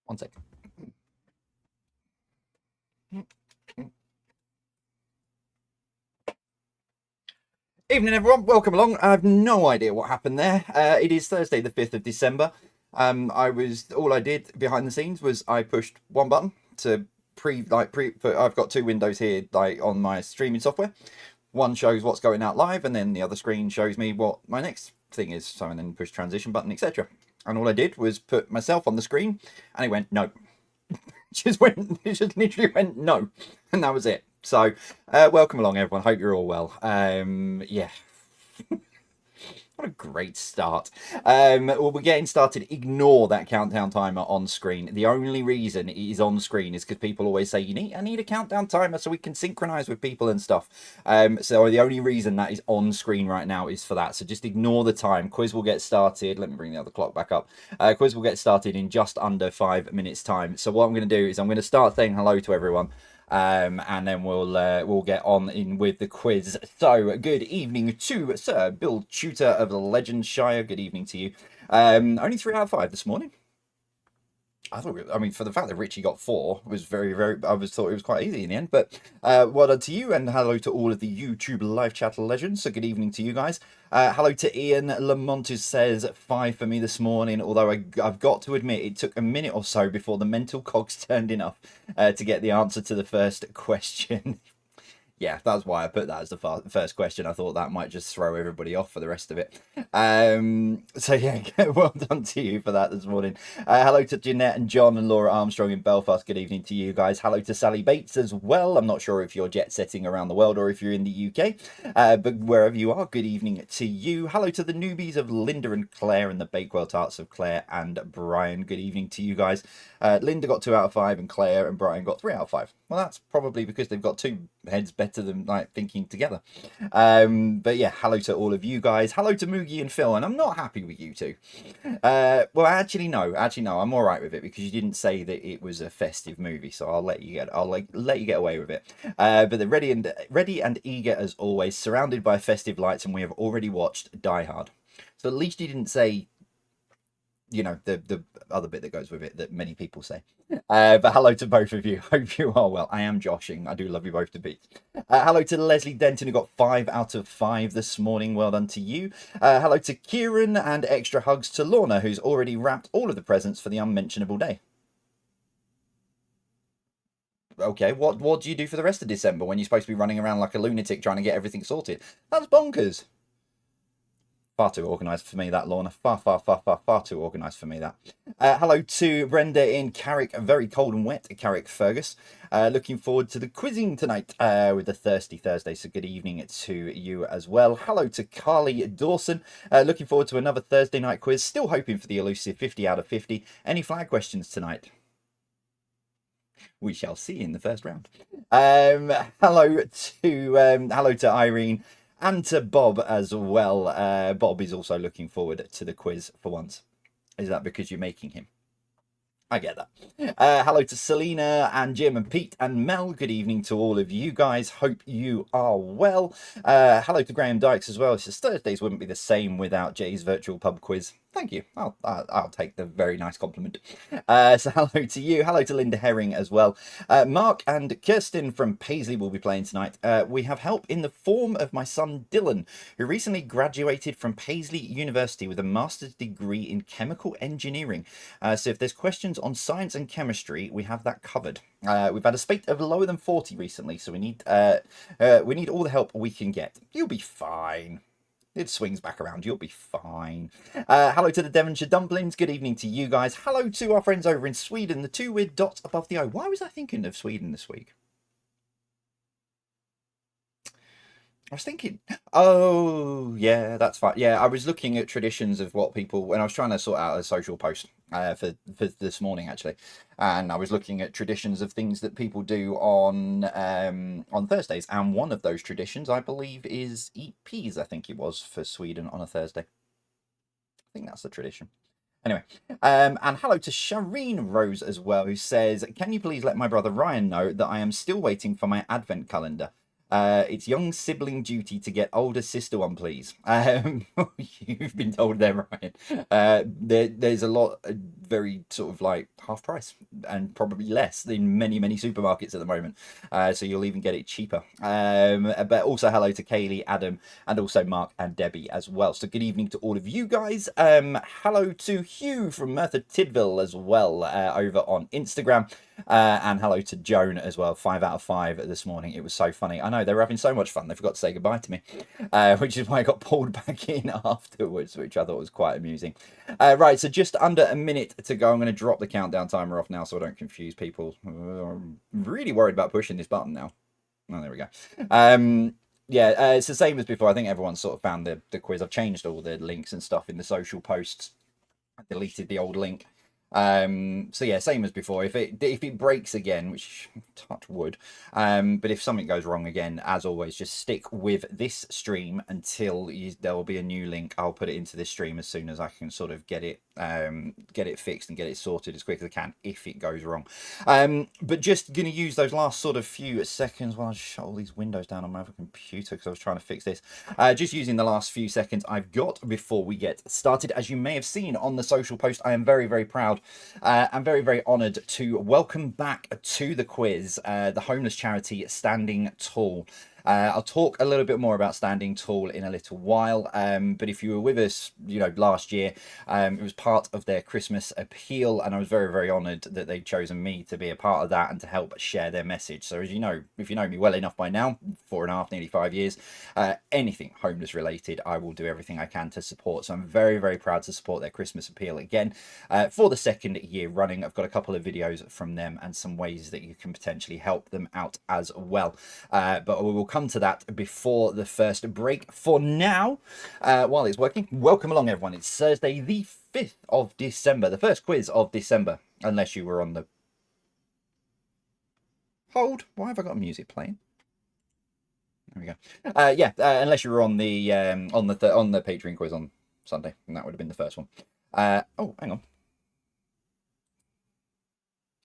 One sec. Evening, everyone. Welcome along. I have no idea what happened there. It is Thursday, the 5th of December. All I did behind the scenes was I pushed one button to I've got two windows here, like on my streaming software. One shows what's going out live, and then the other screen shows me what my next thing is. So, and then push transition button, etc. And all I did was put myself on the screen, and it went no. It just literally went no, and that was it. So, welcome along, everyone. Hope you're all well. Yeah. What a great start. Well, we're getting started. Ignore that countdown timer on screen. The only reason it is on screen is because people always say, I need a countdown timer so we can synchronize with people and stuff. So the only reason that is on screen right now is for that. So just ignore the time. Quiz will get started. Let me bring the other clock back up. Quiz will get started in just under 5 minutes time. So what I'm going to do is I'm going to start saying hello to everyone. And then we'll get on in with the quiz. So, good evening to Sir Bill Tutor of Legendshire. Good evening to you. Only 3 out of 5 this morning. I mean, for the fact that Richie got 4 was very, very. Thought it was quite easy in the end. But well done to you, and hello to all of the YouTube live chat legends. So good evening to you guys. Hello to Ian Lamont, who says 5 for me this morning. Although I've got to admit, it took a minute or so before the mental cogs turned enough to get the answer to the first question. Yeah, that's why I put that as the first question. I thought that might just throw everybody off for the rest of it. So yeah, well done to you for that this morning. Hello to Jeanette and John and Laura Armstrong in Belfast. Good evening to you guys. Hello to Sally Bates as well. I'm not sure if you're jet setting around the world or if you're in the UK, but wherever you are, good evening to you. Hello to the newbies of Linda and Claire and the Bakewell Tarts of Claire and Brian. Good evening to you guys. Linda got 2 out of 5 and Claire and Brian got 3 out of 5. Well, that's probably because they've got 2 heads better than like thinking together. But yeah, hello to all of you guys. Hello to Moogie and Phil, and I'm not happy with you two. Well, actually no, I'm all right with it because you didn't say that it was a festive movie, so I'll let you get away with it. But they're ready and eager as always, surrounded by festive lights, and we have already watched Die Hard. So at least you didn't say, the other bit that goes with it that many people say. But hello to both of you. Hope you are well. I am joshing. I do love you both to bits. Hello to Leslie Denton, who got 5 out of 5 this morning. Well done to you. Hello to Kieran, and extra hugs to Lorna, who's already wrapped all of the presents for the unmentionable day. Okay, what do you do for the rest of December when you're supposed to be running around like a lunatic trying to get everything sorted? That's bonkers. Far too organised for me, that, Lorna. Far too organised for me, that. Hello to Brenda in Carrick, very cold and wet, Carrick Fergus. Looking forward to the quizzing tonight with the Thirsty Thursday, so good evening to you as well. Hello to Carly Dawson. Looking forward to another Thursday night quiz. Still hoping for the elusive 50 out of 50. Any flag questions tonight? We shall see in the first round. Hello to Irene. And to Bob as well. Bob is also looking forward to the quiz for once. Is that because you're making him? I get that. Hello to Selena and Jim and Pete and Mel. Good evening to all of you guys. Hope you are well. Hello to Graham Dykes as well. It says Thursdays wouldn't be the same without Jay's virtual pub quiz. Thank you. I'll take the very nice compliment. So hello to you. Hello to Linda Herring as well. Mark and Kirsten from Paisley will be playing tonight. We have help in the form of my son Dylan, who recently graduated from Paisley University with a master's degree in chemical engineering. So if there's questions on science and chemistry, we have that covered. We've had a spate of lower than 40 recently, so we need all the help we can get. You'll be fine. It swings back around. You'll be fine. Hello to the Devonshire Dumplings. Good evening to you guys. Hello to our friends over in Sweden. The 2 weird dots above the O. Why was I thinking of Sweden this week? I was thinking, oh, yeah, that's fine. Yeah, I was looking at traditions of what people, when I was trying to sort out a social post for this morning, actually. And I was looking at traditions of things that people do on Thursdays. And one of those traditions, I believe, is eat peas, I think it was, for Sweden on a Thursday. I think that's the tradition. Anyway, and hello to Shireen Rose as well, who says, can you please let my brother Ryan know that I am still waiting for my advent calendar? It's young sibling duty to get older sister one, please. You've been told there, Ryan. There's a lot, very sort of like half price and probably less in many, many supermarkets at the moment. So you'll even get it cheaper. But also hello to Kaylee, Adam, and also Mark and Debbie as well. So good evening to all of you guys. Hello to Hugh from Merthyr Tydfil as well over on Instagram. And hello to Joan as well. 5 out of 5 this morning. It was so funny. I know they were having so much fun. They forgot to say goodbye to me, which is why I got pulled back in afterwards, which I thought was quite amusing. Right, so just under a minute to go. I'm going to drop the countdown timer off now so I don't confuse people. I'm really worried about pushing this button now. Oh, there we go. Yeah, it's the same as before. I think everyone's sort of found the quiz. I've changed all the links and stuff in the social posts. I deleted the old link. So yeah, same as before. If it breaks again, which touch wood, but if something goes wrong again, as always, just stick with this stream until there will be a new link. I'll put it into this stream as soon as I can sort of get it fixed and get it sorted as quick as I can if it goes wrong. But just gonna use those last sort of few seconds while I shut all these windows down on my other computer because I was trying to fix this. Just using the last few seconds I've got before we get started. As you may have seen on the social post, I am very, very proud. I'm very, very honoured to welcome back to the quiz the homeless charity Standing Tall. I'll talk a little bit more about Standing Tall in a little while, but if you were with us, last year, it was part of their Christmas appeal, and I was very, very honoured that they'd chosen me to be a part of that and to help share their message. So as you know, if you know me well enough by now, 4.5, nearly 5 years, anything homeless related, I will do everything I can to support. So I'm very, very proud to support their Christmas appeal again for the second year running. I've got a couple of videos from them and some ways that you can potentially help them out as well. But we will come to that before the first break. For now, while it's working, welcome along everyone. It's Thursday the 5th of December, the first quiz of December, unless you were on the hold. Why have I got music playing? There we go. Yeah, unless you were on the Patreon quiz on Sunday, and that would have been the first one. Oh, hang on.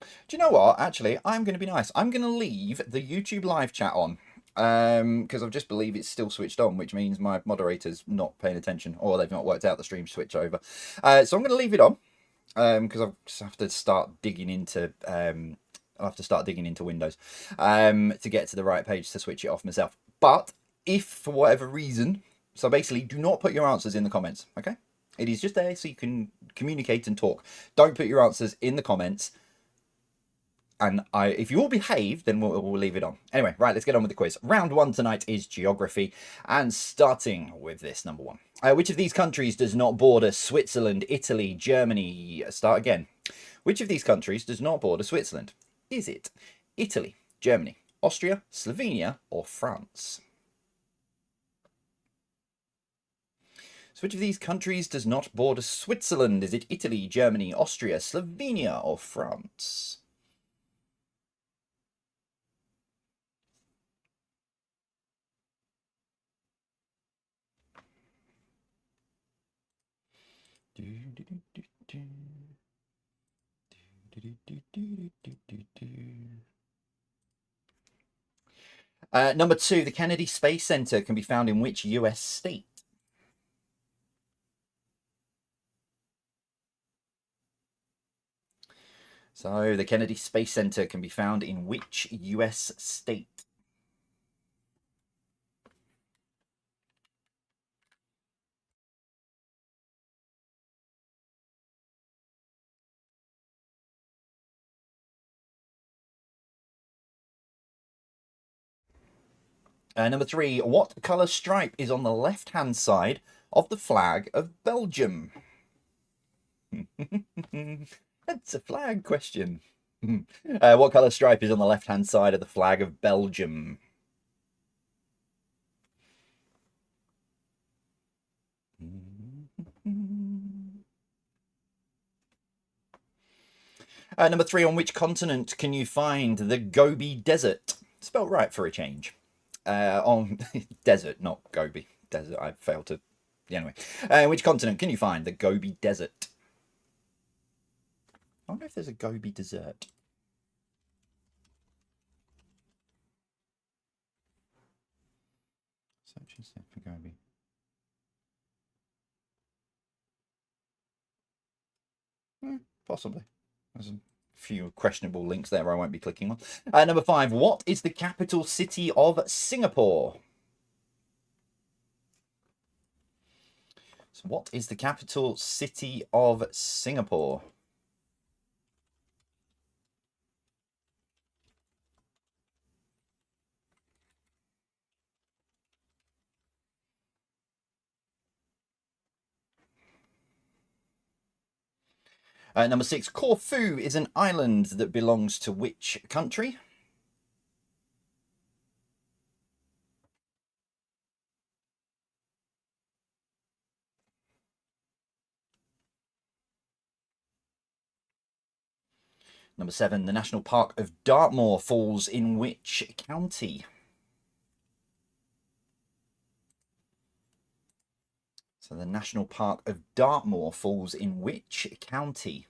Do you know what? Actually, I'm going to be nice. I'm going to leave the YouTube live chat on. Because I just believe it's still switched on, which means my moderator's not paying attention, or they've not worked out the stream switch over. So I'm going to leave it on, because I just have to start digging into I'll have to start digging into Windows to get to the right page to switch it off myself. But if for whatever reason, so basically, do not put your answers in the comments. Okay, it is just there so you can communicate and talk. Don't put your answers in the comments. And if you all behave, then we'll leave it on. Anyway, right, let's get on with the quiz. Round 1 tonight is geography. And starting with this, number 1. Which of these countries does not border Switzerland, Italy, Germany? Start again. Which of these countries does not border Switzerland? Is it Italy, Germany, Austria, Slovenia, or France? So which of these countries does not border Switzerland? Is it Italy, Germany, Austria, Slovenia, or France? Number 2, the Kennedy Space Center can be found in which US state? So the Kennedy Space Center can be found in which US state? Number 3, what colour stripe is on the left-hand side of the flag of Belgium? That's a flag question. What colour stripe is on the left-hand side of the flag of Belgium? Number 3, on which continent can you find the Gobi Desert? Spelt right for a change. On desert, not Gobi. Desert, I failed to... Anyway. Which continent can you find the Gobi Desert? I wonder if there's a Gobi dessert. Search instead for Gobi. Possibly. There's a few questionable links there I won't be clicking on. Number 5. What is the capital city of Singapore? So what is the capital city of Singapore? Number 6. Corfu is an island that belongs to which country? Number 7. The National Park of Dartmoor falls in which county? So the National Park of Dartmoor falls in which county?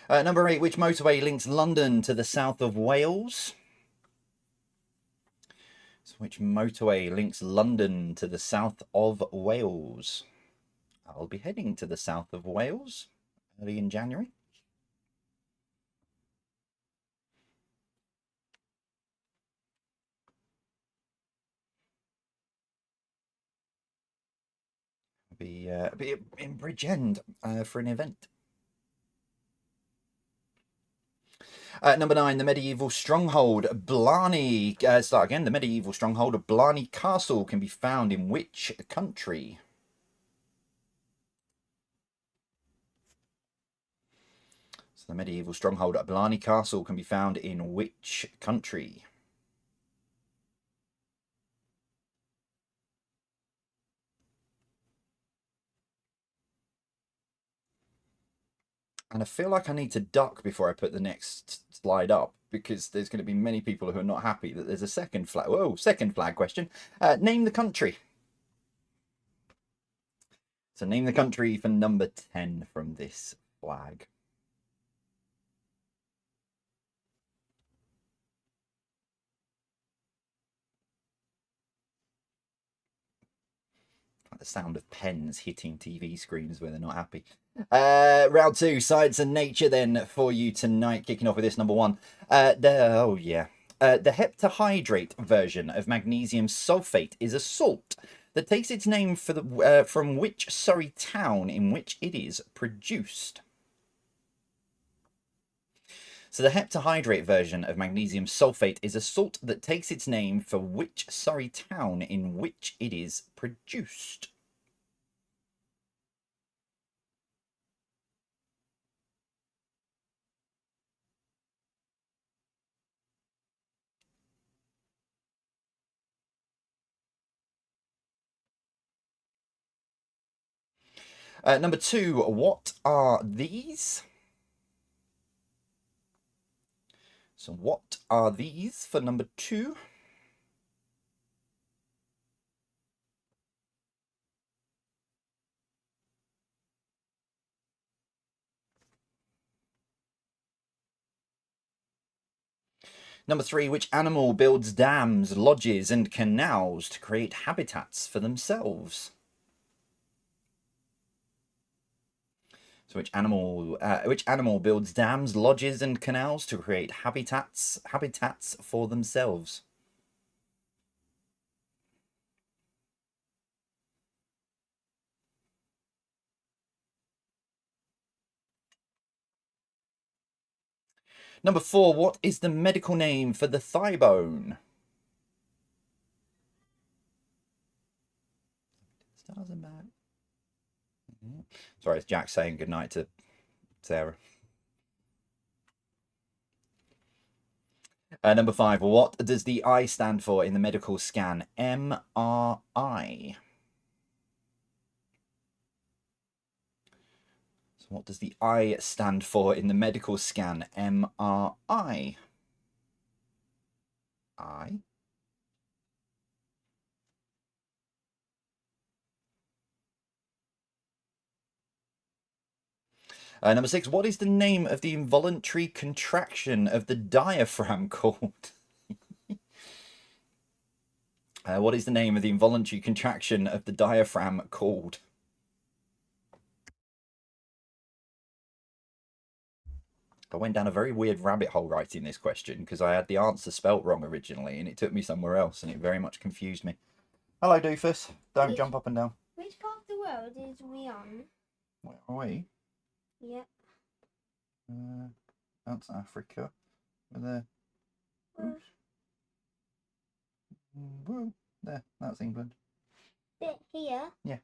Number 8. Which motorway links London to the south of Wales? So which motorway links London to the south of Wales? I'll be heading to the south of Wales early in January. I'll be in Bridgend for an event. Number 9, the medieval stronghold Blarney. Start again. The medieval stronghold of Blarney Castle can be found in which country? So the medieval stronghold at Blarney Castle can be found in which country? And I feel like I need to duck before I put the next slide up, because there's going to be many people who are not happy that there's a second flag. Whoa, second flag question. Name the country. So name the country for number 10 from this flag. Like the sound of pens hitting TV screens where they're not happy. Round 2, science and nature then for you tonight, kicking off with this number 1. The heptahydrate version of magnesium sulfate is a salt that takes its name from which Surrey town in which it is produced? So the heptahydrate version of magnesium sulfate is a salt that takes its name for which Surrey town in which it is produced? Number 2, what are these? So what are these for number 2? Number 3, which animal builds dams, lodges, and canals to create habitats for themselves? So which animal builds dams, lodges, and canals to create habitats for themselves? Number 4, what is the medical name for the thigh bone? Stars and bad. Sorry, it's Jack saying goodnight to Sarah. Number 5, what does the I stand for in the medical scan? MRI. So what does the I stand for in the medical scan? MRI. I. Number 6, what is the name of the involuntary contraction of the diaphragm called? What is the name of the involuntary contraction of the diaphragm called? I went down a very weird rabbit hole writing this question because I had the answer spelt wrong originally and it took me somewhere else and it very much confused me. Hello, Doofus. Don't jump up and down. Which part of the world is we on? Where are we? Yep. That's Africa. There. Whoa. There, that's England. Here? Yeah.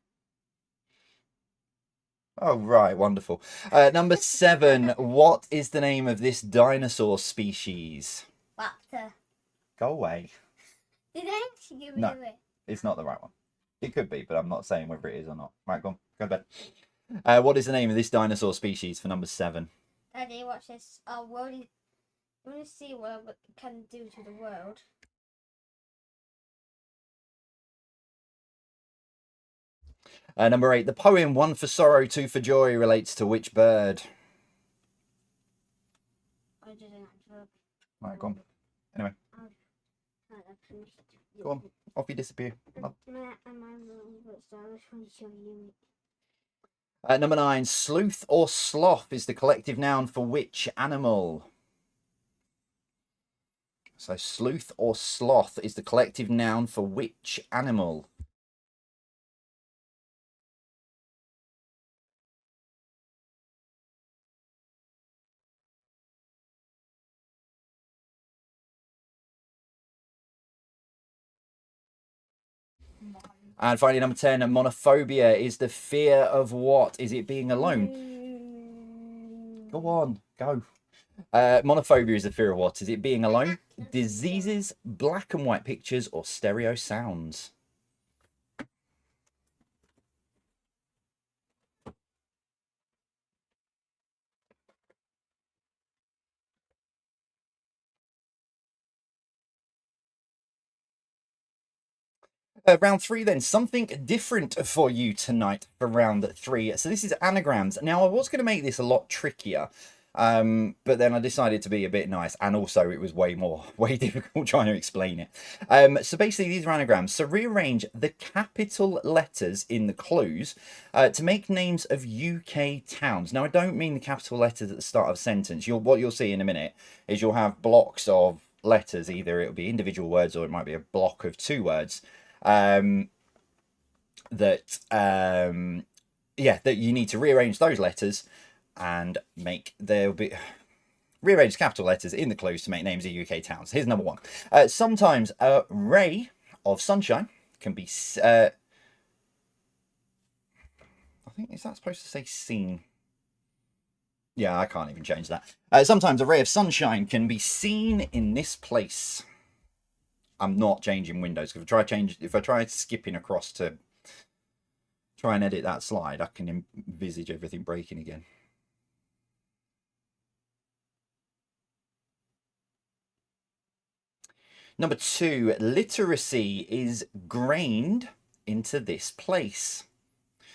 Oh, right, wonderful. Number 7, what is the name of this dinosaur species? Raptor. Go away. Did I actually give it away? It's not the right one. It could be, but I'm not saying whether it is or not. Right, go on. Go to bed. What is the name of this dinosaur species for number 7? Daddy, watch this. Our world is... I want to see what I can do to the world. Number 8, the poem One for Sorrow, Two for Joy relates to which bird? I didn't actually. Right, go on. Anyway. Go on. Off you disappear. Number 9, sleuth or sloth is the collective noun for which animal? So sleuth or sloth is the collective noun for which animal? And finally, number 10, monophobia is the fear of what? Is it being alone? Go on, go. Monophobia is the fear of what? Is it being alone, diseases, black and white pictures, or stereo sounds? Round 3 then, something different for you tonight for round 3. So this is anagrams. Now I was going to make this a lot trickier, but then I decided to be a bit nice, and also it was way difficult trying to explain it. So basically these are anagrams. So rearrange the capital letters in the clues to make names of UK towns. Now I don't mean the capital letters at the start of a sentence. What you'll see in a minute is you'll have blocks of letters. Either it'll be individual words or it might be a block of 2 words. That you need to rearrange those letters and rearrange capital letters in the clues to make names of UK towns. Here's number 1. Sometimes a ray of sunshine can be I think, is that supposed to say seen? Yeah, I can't even change that. Sometimes a ray of sunshine can be seen in this place. I'm not changing windows. If I try skipping across to try and edit that slide, I can envisage everything breaking again. Number 2, literacy is grained into this place.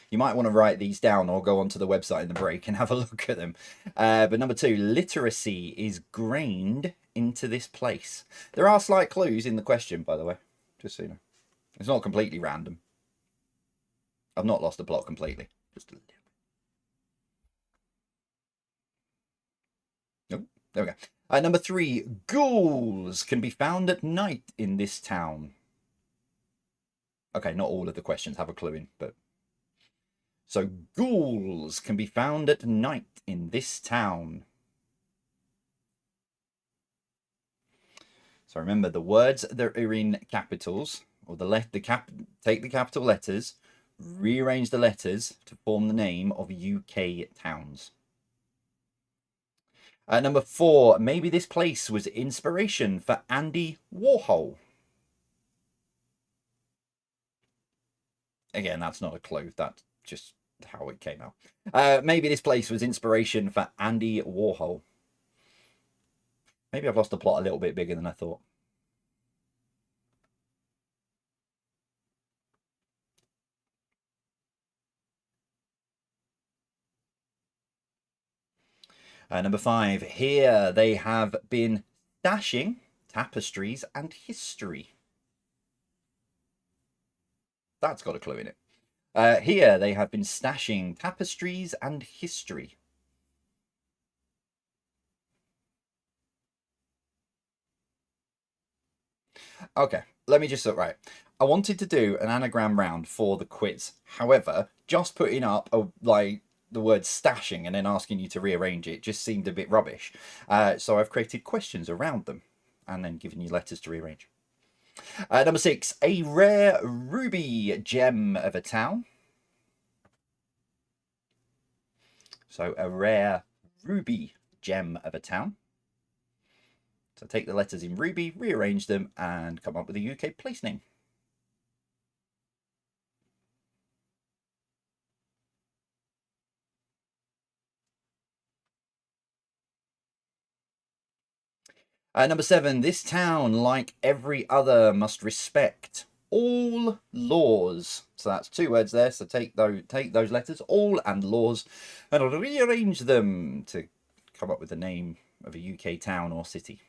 You might want to write these down or go onto the website in the break and have a look at them. But number 2, literacy is grained into this place. There are slight clues in the question, by the way, just so you know. It's not completely random. I've not lost the plot completely. Just a little. Oh, there we go. Number 3, ghouls can be found at night in this town. Okay, not all of the questions have a clue in, but... So, ghouls can be found at night in this town. So remember, the words that are in capitals, or take the capital letters, rearrange the letters to form the name of UK towns. Number 4, maybe this place was inspiration for Andy Warhol. Again, that's not a clue. That's just how it came out. Maybe this place was inspiration for Andy Warhol. Maybe I've lost the plot a little bit bigger than I thought. Number 5, here they have been stashing tapestries and history. That's got a clue in it. Here they have been stashing tapestries and history. Okay, let me just look right. I wanted to do an anagram round for the quiz. However, just putting up like the word stashing and then asking you to rearrange it just seemed a bit rubbish. So I've created questions around them and then given you letters to rearrange. Number 6, a rare ruby gem of a town. So a rare ruby gem of a town. So take the letters in ruby, rearrange them, and come up with a UK place name. Number 7, this town, like every other, must respect all laws. So that's 2 words there. So take those letters, all and laws, and rearrange them to come up with the name of a UK town or city.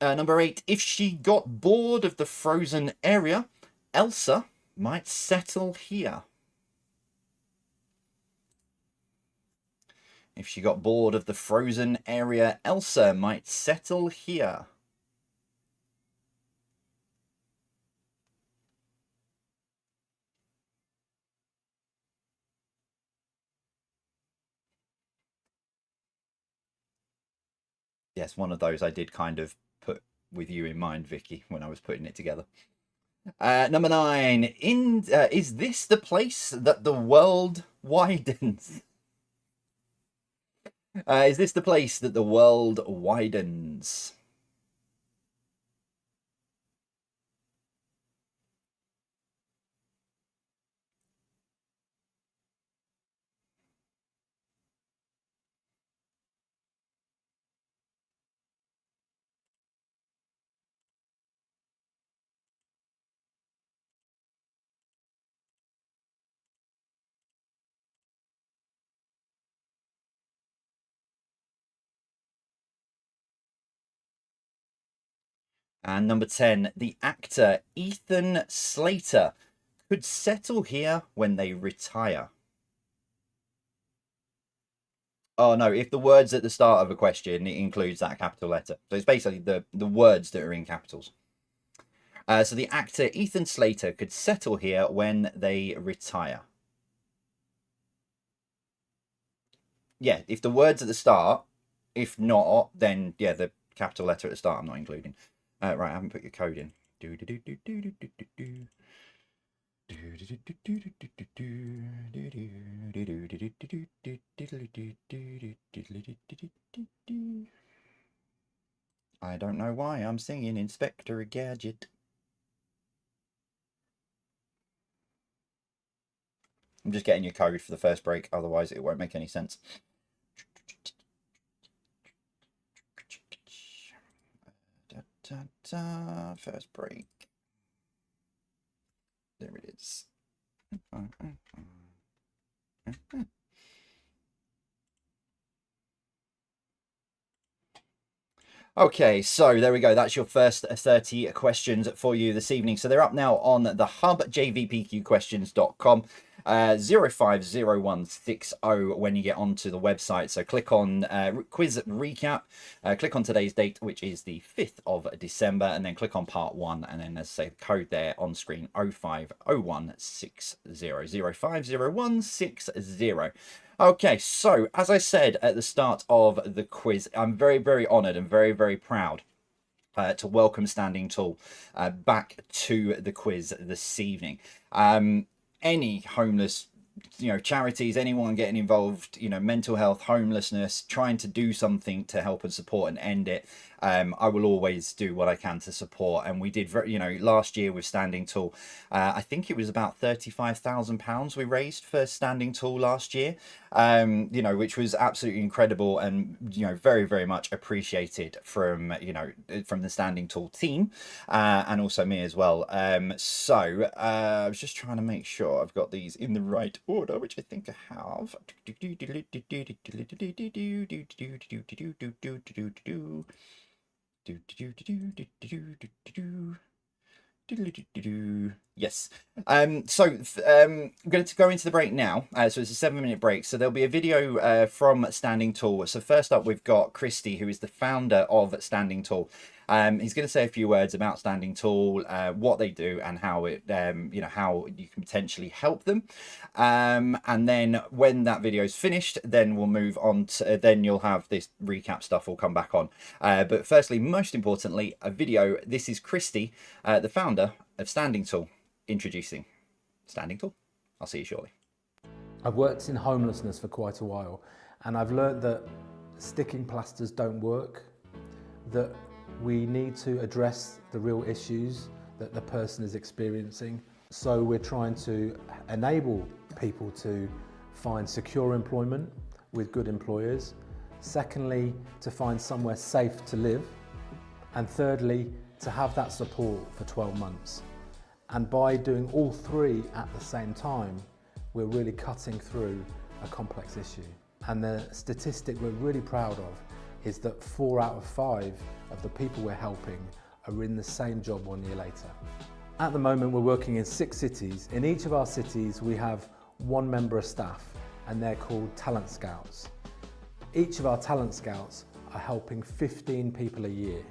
Number 8, if she got bored of the frozen area, Elsa might settle here. If she got bored of the frozen area, Elsa might settle here. Yes, one of those I did kind of put with you in mind, Vicky, when I was putting it together. Number 9, is this the place that the world widens? Is this the place that the world widens? And number 10, the actor Ethan Slater could settle here when they retire. Oh no, if the word's at the start of a question, it includes that capital letter. So it's basically the words that are in capitals. So the actor Ethan Slater could settle here when they retire. Yeah, if the word's at the start, if not, then yeah, the capital letter at the start I'm not including. Right, I haven't put your code in. I don't know why I'm singing Inspector Gadget. I'm just getting your code for the first break, otherwise it won't make any sense. First break. There it is. Okay, so there we go. That's your first 30 questions for you this evening. So they're up now on the hub, jvpqquestions.com. 050160 when you get onto the website. So click on quiz recap, click on today's date, which is the 5th of December, and then click on part 1, and then as I say, the code there on screen 050160 050160. Okay, so as I said at the start of the quiz, I'm very, very honoured and very, very proud to welcome Standing Tall back to the quiz this evening. Any homeless, charities, anyone getting involved, mental health, homelessness, trying to do something to help and support and end it. I will always do what I can to support. And we did, last year with Standing Tall, I think it was about £35,000 we raised for Standing Tall last year, which was absolutely incredible, and very, very much appreciated from from the Standing Tall team, and also me as well. I was just trying to make sure I've got these in the right order, which I think I have. Yes. I'm going to go into the break now. So it's a 7-minute break. So there'll be a video from Standing Tall. So first up, we've got Christy, who is the founder of Standing Tall. He's going to say a few words about Standing Tall, what they do, and how it, how you can potentially help them. And then when that video is finished, then we'll move on to, then you'll have this recap stuff will come back on. But firstly, most importantly, a video. This is Christy, the founder of Standing Tall, introducing Standing Tall. I'll see you shortly. I've worked in homelessness for quite a while, and I've learned that sticking plasters don't work, that we need to address the real issues that the person is experiencing. So we're trying to enable people to find secure employment with good employers. Secondly, to find somewhere safe to live. And thirdly, to have that support for 12 months. And by doing all three at the same time, we're really cutting through a complex issue. And the statistic we're really proud of is that 4 out of 5 of the people we're helping are in the same job 1 year later. At the moment, we're working in 6 cities. In each of our cities, we have 1 member of staff, and they're called Talent Scouts. Each of our Talent Scouts are helping 15 people a year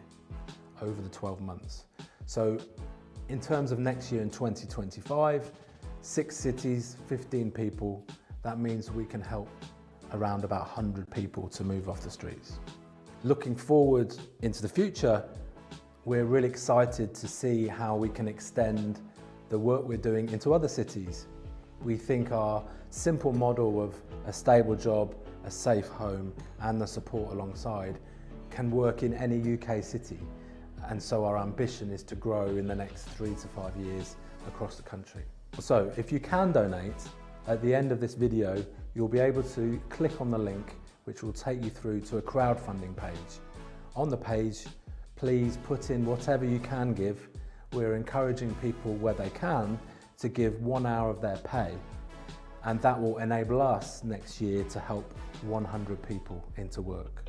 over the 12 months. So in terms of next year in 2025, 6 cities, 15 people, that means we can help around about 100 people to move off the streets. Looking forward into the future, we're really excited to see how we can extend the work we're doing into other cities. We think our simple model of a stable job, a safe home, and the support alongside can work in any UK city. And so our ambition is to grow in the next 3 to 5 years across the country. So if you can donate, at the end of this video, you'll be able to click on the link which will take you through to a crowdfunding page. On the page, please put in whatever you can give. We're encouraging people where they can to give 1 hour of their pay, and that will enable us next year to help 100 people into work.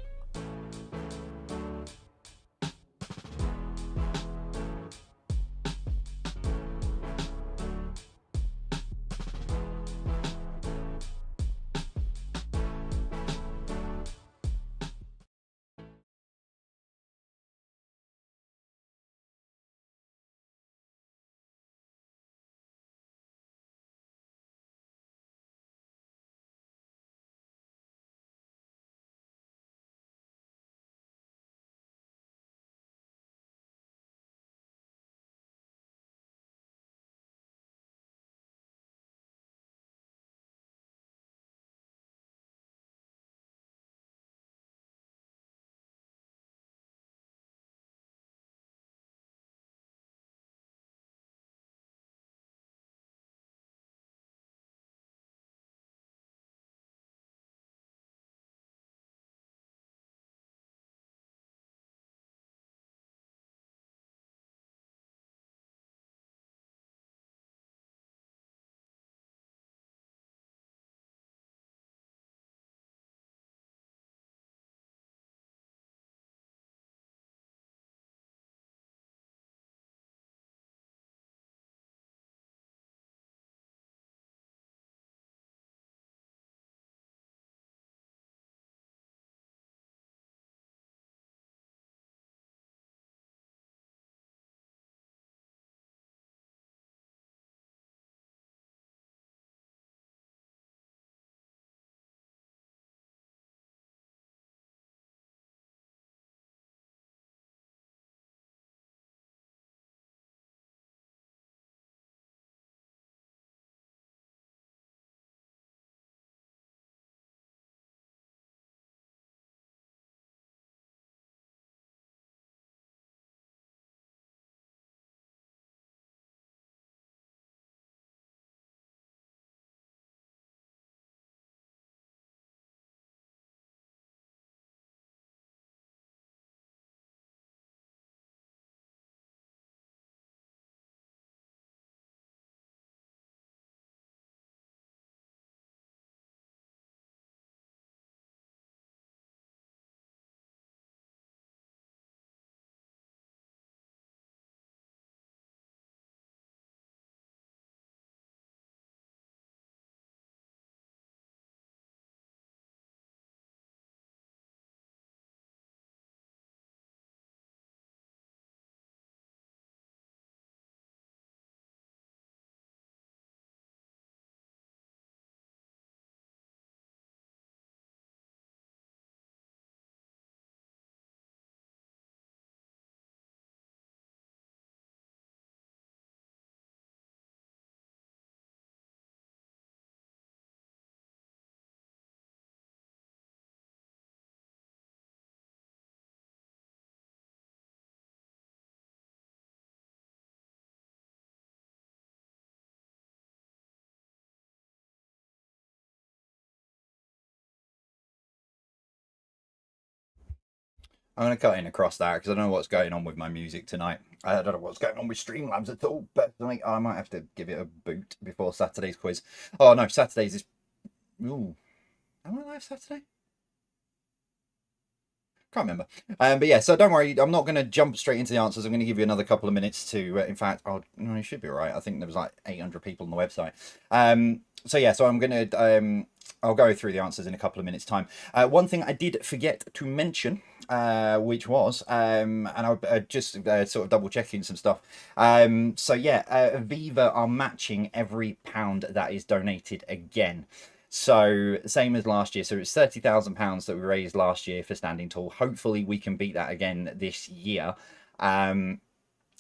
I'm going to cut in across that because I don't know what's going on with my music tonight. I don't know what's going on with Streamlabs at all, but I might have to give it a boot before Saturday's quiz. Oh no, Saturday's is... Ooh. Am I live Saturday? Can't remember. But yeah, so don't worry. I'm not going to jump straight into the answers. I'm going to give you another couple of minutes to... in fact, no, you should be all right. I think there was like 800 people on the website. So yeah, so I'm going to... I'll go through the answers in a couple of minutes' time. One thing I did forget to mention, which was, and I just sort of double checking some stuff. So yeah, Viva are matching every pound that is donated again. So same as last year. So it's £30,000 that we raised last year for Standing Tall. Hopefully we can beat that again this year.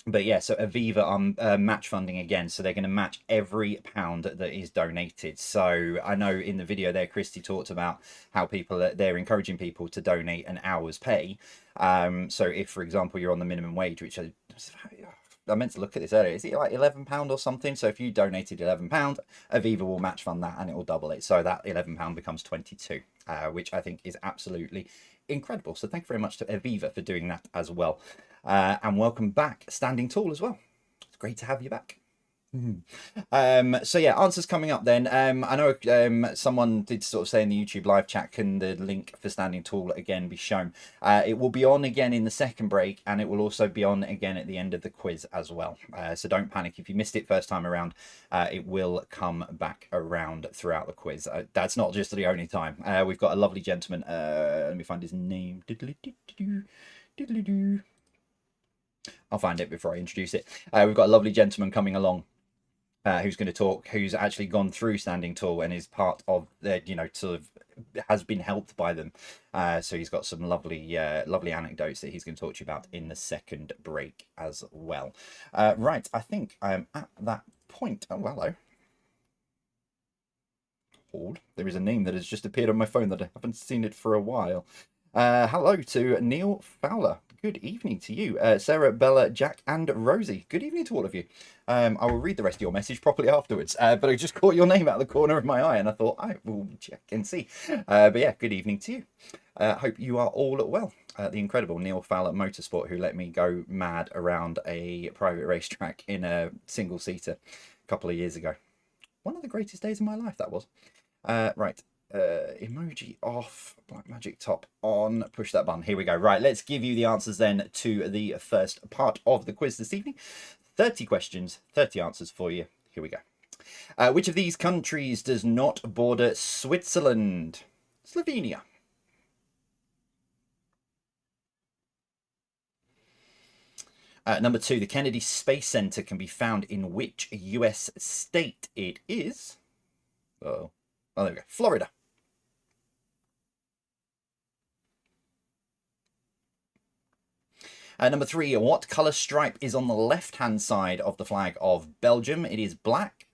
But yeah, so Aviva are match funding again, so they're going to match every pound that is donated. So I know in the video there, Christy talked about how they're encouraging people to donate an hour's pay. So if, for example, you're on the minimum wage, which I meant to look at this earlier, is it like £11 or something? So if you donated £11, Aviva will match fund that and it will double it. So that £11 becomes 22, which I think is absolutely incredible. So thank you very much to Aviva for doing that as well. And welcome back, Standing Tall, as well. It's great to have you back. So yeah, answers coming up then. I know someone did sort of say in the YouTube live chat, can the link for Standing Tall again be shown? It will be on again in the second break, and it will also be on again at the end of the quiz as well. So don't panic if you missed it first time around. It will come back around throughout the quiz. That's not just the only time. We've got a lovely gentleman. Let me find his name. I'll find it before I introduce it. We've got a lovely gentleman coming along who's going to talk, who's actually gone through Standing Tall and is part of the, sort of has been helped by them. So he's got some lovely anecdotes that he's going to talk to you about in the second break as well. Right, I think I'm at that point. Oh, hello. Hold. There is a name that has just appeared on my phone that I haven't seen it for a while. Hello to Neil Fowler. Good evening to you. Sarah, Bella, Jack, and Rosie. Good evening to all of you. I will read the rest of your message properly afterwards. But I just caught your name out of the corner of my eye, and I thought I will check and see. But yeah, good evening to you. Hope you are all well. The incredible Neil Fowler Motorsport, who let me go mad around a private racetrack in a single-seater a couple of years ago. One of the greatest days of my life, that was. Right. Emoji off, black magic top on, push that button. Here we go. Right, let's give you the answers then to the first part of the quiz this evening. 30 questions, 30 answers for you. Here we go. Which of these countries does not border Switzerland? Slovenia. Number 2, the Kennedy Space Center can be found in which US state? It is... Oh, there we go. Florida. Number 3, what colour stripe is on the left-hand side of the flag of Belgium? It is black.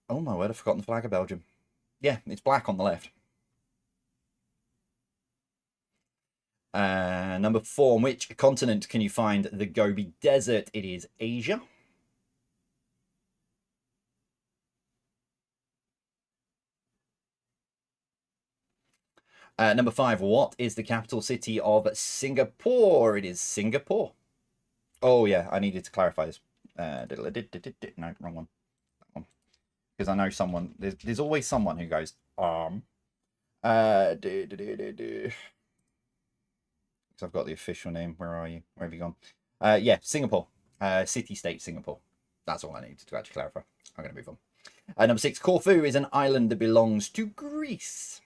Oh my word, I've forgotten the flag of Belgium. Yeah, it's black on the left. Number 4, on which continent can you find the Gobi Desert? It is Asia. Number 5, what is the capital city of Singapore? It is Singapore. Oh, yeah, I needed to clarify this. No, wrong one. That one. Because I know someone, there's always someone who goes, Because I've got the official name. Where are you? Where have you gone? Yeah, Singapore. City-state Singapore. That's all I needed to actually clarify. I'm going to move on. Number 6, Corfu is an island that belongs to Greece.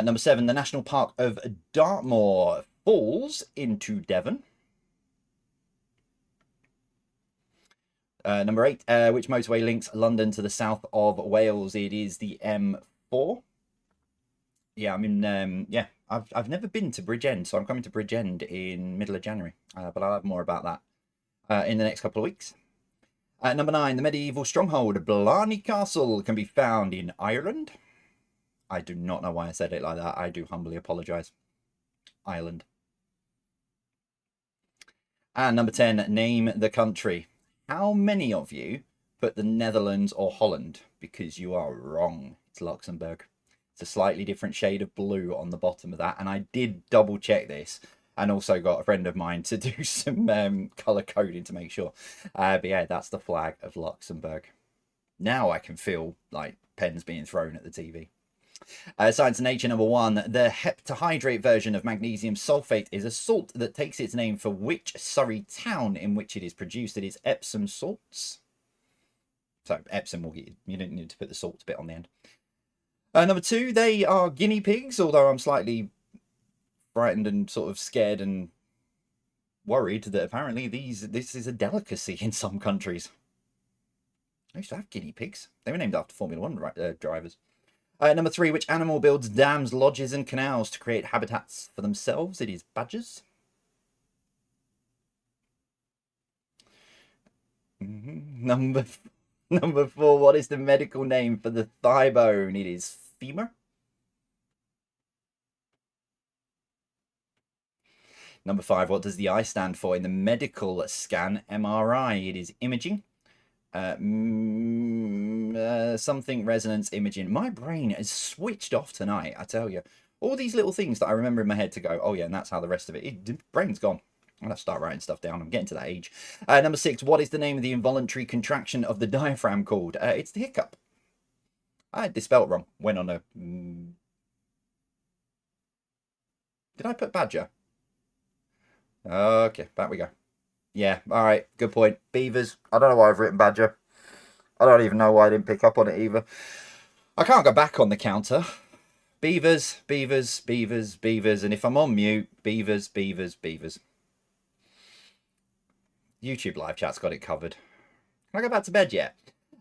Number 7, the National Park of Dartmoor falls into Devon. Number 8, which motorway links London to the south of Wales? It is the M4. Yeah, I mean, yeah, I've never been to Bridgend, so I'm coming to Bridgend in middle of January. But I'll have more about that in the next couple of weeks. Number 9, the medieval stronghold Blarney Castle can be found in Ireland. I do not know why I said it like that. I do humbly apologise. Ireland. And number 10, name the country. How many of you put the Netherlands or Holland, because you are wrong. It's Luxembourg. It's a slightly different shade of blue on the bottom of that, and I did double check this, and also got a friend of mine to do some colour coding to make sure. But yeah, that's the flag of Luxembourg. Now I can feel like pens being thrown at the TV. Science and Nature number 1. The heptahydrate version of magnesium sulfate is a salt that takes its name for which Surrey town in which it is produced. It is Epsom salts. So Epsom will get you. You don't need to put the salt bit on the end. Number 2. They are guinea pigs, although I'm slightly frightened and sort of scared and worried that apparently this is a delicacy in some countries. I used to have guinea pigs. They were named after Formula 1 drivers. Number 3, which animal builds dams, lodges, and canals to create habitats for themselves? It is badgers. Number 4, what is the medical name for the thigh bone? It is femur. Number 5, what does the eye stand for in the medical scan? MRI. It is imaging. Something resonance imaging. My brain is switched off tonight, I tell you. All these little things that I remember in my head to go, oh yeah, and that's how the rest of it. Brain's gone. I'm going to start writing stuff down. I'm getting to that age. Number 6, what is the name of the involuntary contraction of the diaphragm called? It's the hiccup. I had this spelled wrong. Went on a... Did I put badger? Okay, back we go. Yeah, alright, good point. Beavers. I don't know why I've written badger. I don't even know why I didn't pick up on it either. I can't go back on the counter. Beavers, beavers, beavers, beavers. And if I'm on mute, beavers, beavers, beavers. YouTube live chat's got it covered. Can I go back to bed yet?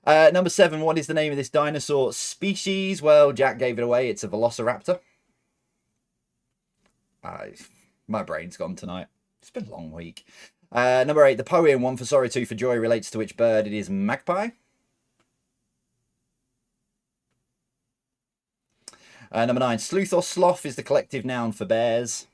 Number 7, what is the name of this dinosaur species? Well, Jack gave it away. It's a velociraptor. My brain's gone tonight. It's been a long week. Number 8, the poem One for Sorrow, Two for Joy relates to which bird? It is magpie. Number 9, sleuth or sloth is the collective noun for bears.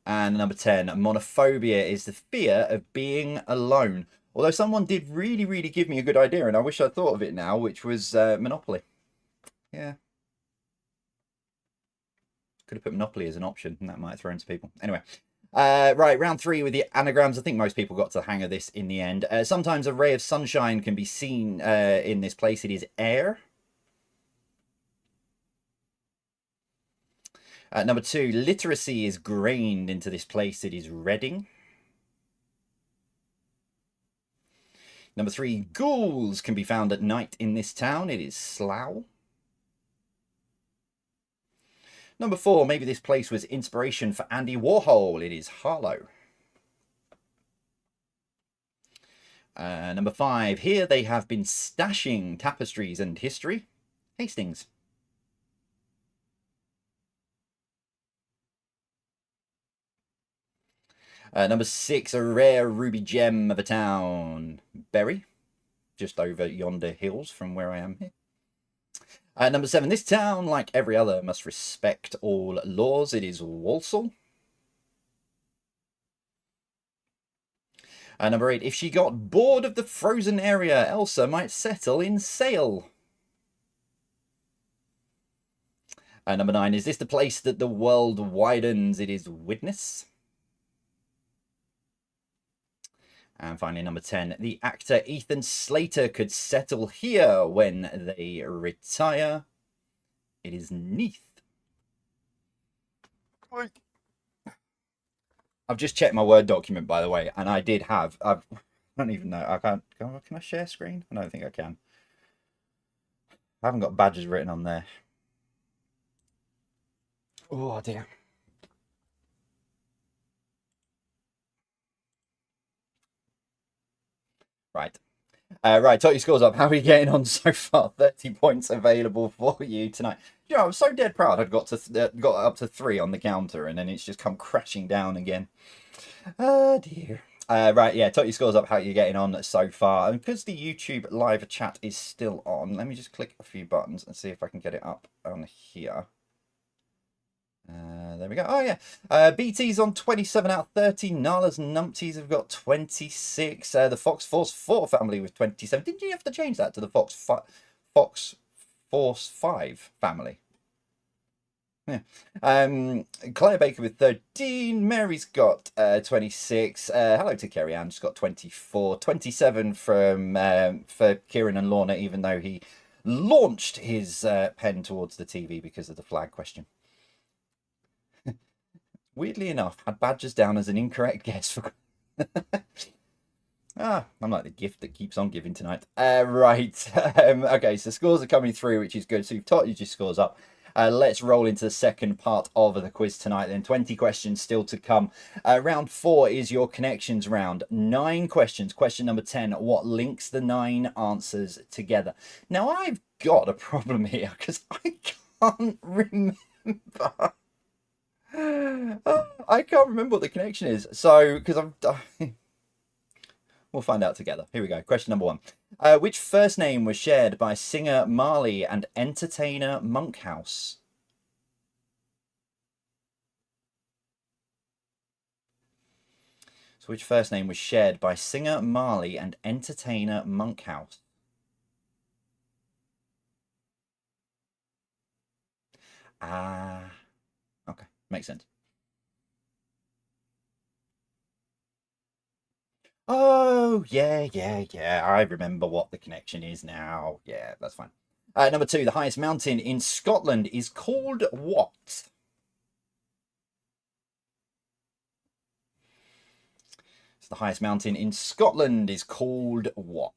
And number 10, monophobia is the fear of being alone. Although someone did really, really give me a good idea, and I wish I'd thought of it now, which was Monopoly. Yeah. Could have put Monopoly as an option, and that might throw into people. Anyway. Right, round 3 with the anagrams. I think most people got to the hang of this in the end. Sometimes a ray of sunshine can be seen in this place. It is air. Number 2, literacy is grained into this place. It is Reading. Number 3, ghouls can be found at night in this town. It is Slough. Number 4, maybe this place was inspiration for Andy Warhol. It is Harlow. Number 5, here they have been stashing tapestries and history. Hastings. Number 6, a rare ruby gem of a town. Bury. Just over yonder hills from where I am here. Number 7, this town, like every other, must respect all laws. It is Walsall. Number 8, if she got bored of the frozen area, Elsa might settle in Sale. Number 9, is this the place that the world widens? It is Widnes. And finally, number 10, the actor Ethan Slater could settle here when they retire. It is Neath. I've just checked my Word document, by the way, and I did have... I don't even know. I can't... Can I share screen? I don't think I can. I haven't got badges written on there. Oh, dear. Right. Right, tot your scores up. How are you getting on so far? 30 points available for you tonight. You know, I was so dead proud I'd got up to 3 on the counter, and then it's just come crashing down again. Oh, dear. Right, yeah, tot your scores up. How are you getting on so far? And because the YouTube live chat is still on, let me just click a few buttons and see if I can get it up on here. There we go. Oh, yeah. BT's on 27 out of 30. Nala's Numpties have got 26. The Fox Force 4 family with 27. Didn't you have to change that to the Fox Force 5 family? Yeah. Claire Baker with 13. Mary's got 26. Hello to Kerry Ann, she's got 24. 27 from for Kieran and Lorna, even though he launched his pen towards the TV because of the flag question. Weirdly enough, had Badgers down as an incorrect guess for. I'm like the gift that keeps on giving tonight. Right. Okay, so scores are coming through, which is good. So you've totally just scores up. Let's roll into the second part of the quiz tonight then. 20 questions still to come. Round 4 is your connections round. 9 questions. Question number 10. What links the 9 answers together? Now, I've got a problem here because I can't remember. I can't remember what the connection is. So, because we'll find out together. Here we go. Question number 1. Which first name was shared by singer Marley and entertainer Monkhouse? So which first name was shared by singer Marley and entertainer Monkhouse? Okay. Makes sense. Oh, yeah. I remember what the connection is now. Yeah, that's fine. Number 2, the highest mountain in Scotland is called what? So the highest mountain in Scotland is called what?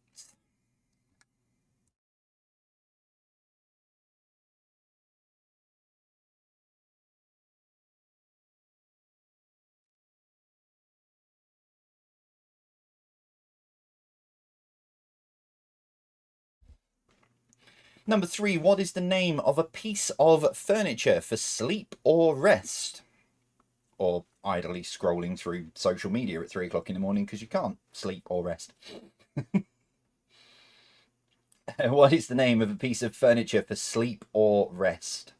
Number 3, what is the name of a piece of furniture for sleep or rest? Or idly scrolling through social media at 3 o'clock in the morning because you can't sleep or rest. What is the name of a piece of furniture for sleep or rest?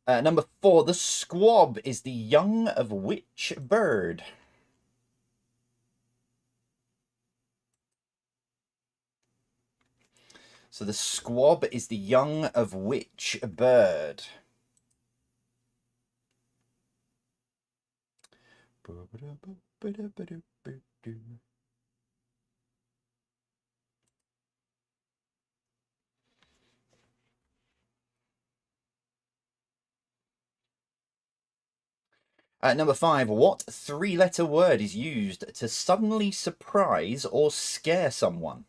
Number 4, the squab is the young of which bird? So the squab is the young of which bird? Number 5, what 3-letter word is used to suddenly surprise or scare someone?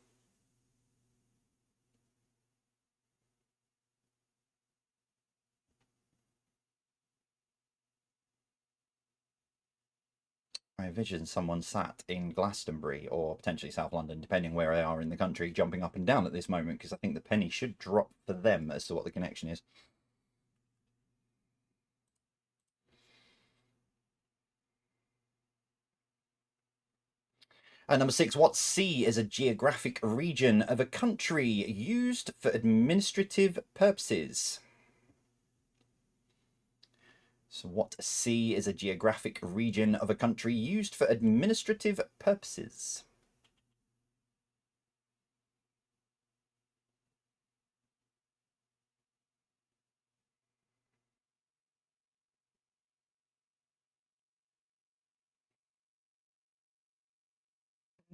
I envision someone sat in Glastonbury or potentially South London, depending where they are in the country, jumping up and down at this moment because I think the penny should drop for them as to what the connection is. Number 6, what sea is a geographic region of a country used for administrative purposes? So what sea is a geographic region of a country used for administrative purposes?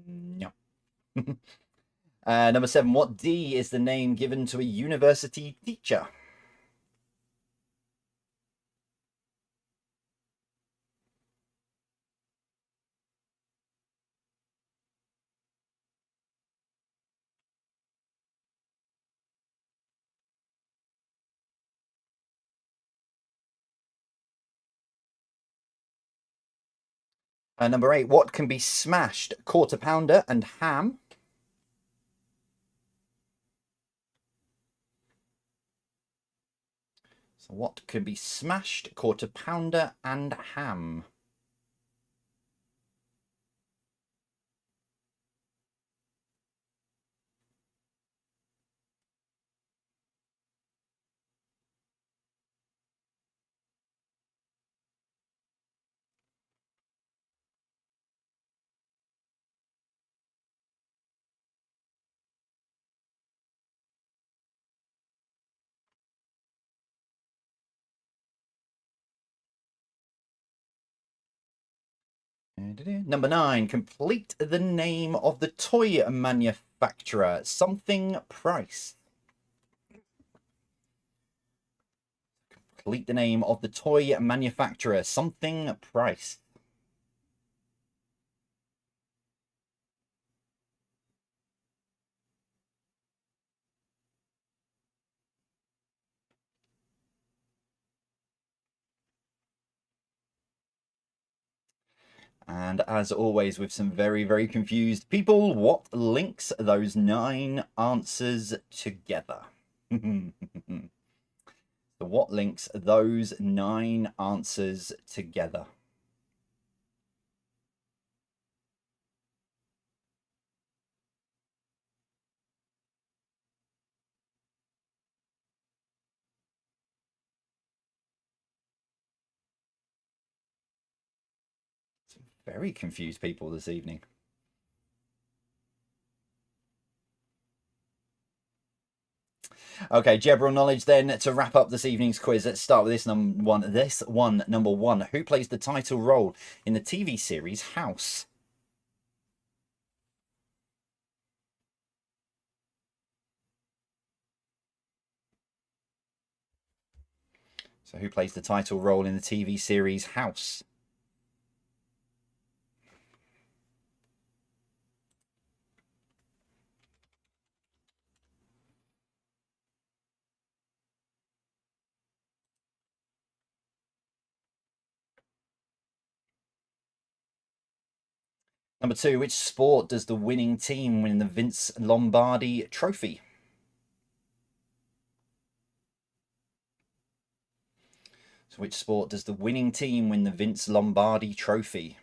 No. Number 7, what D is the name given to a university teacher? Number 8, what can be smashed? Quarter pounder and ham. So what could be smashed, quarter pounder, and ham? Number 9. Complete the name of the toy manufacturer. Something price. Complete the name of the toy manufacturer. Something price. And as always, with some very, very confused people, what links those 9 answers together? So what links those 9 answers together? Some very confused people this evening. Okay, general knowledge then to wrap up this evening's quiz. Let's start with this number one. Number 1. Who plays the title role in the TV series House? So who plays the title role in the TV series House? Number 2, which sport does the winning team win the Vince Lombardi Trophy? So which sport does the winning team win the Vince Lombardi Trophy?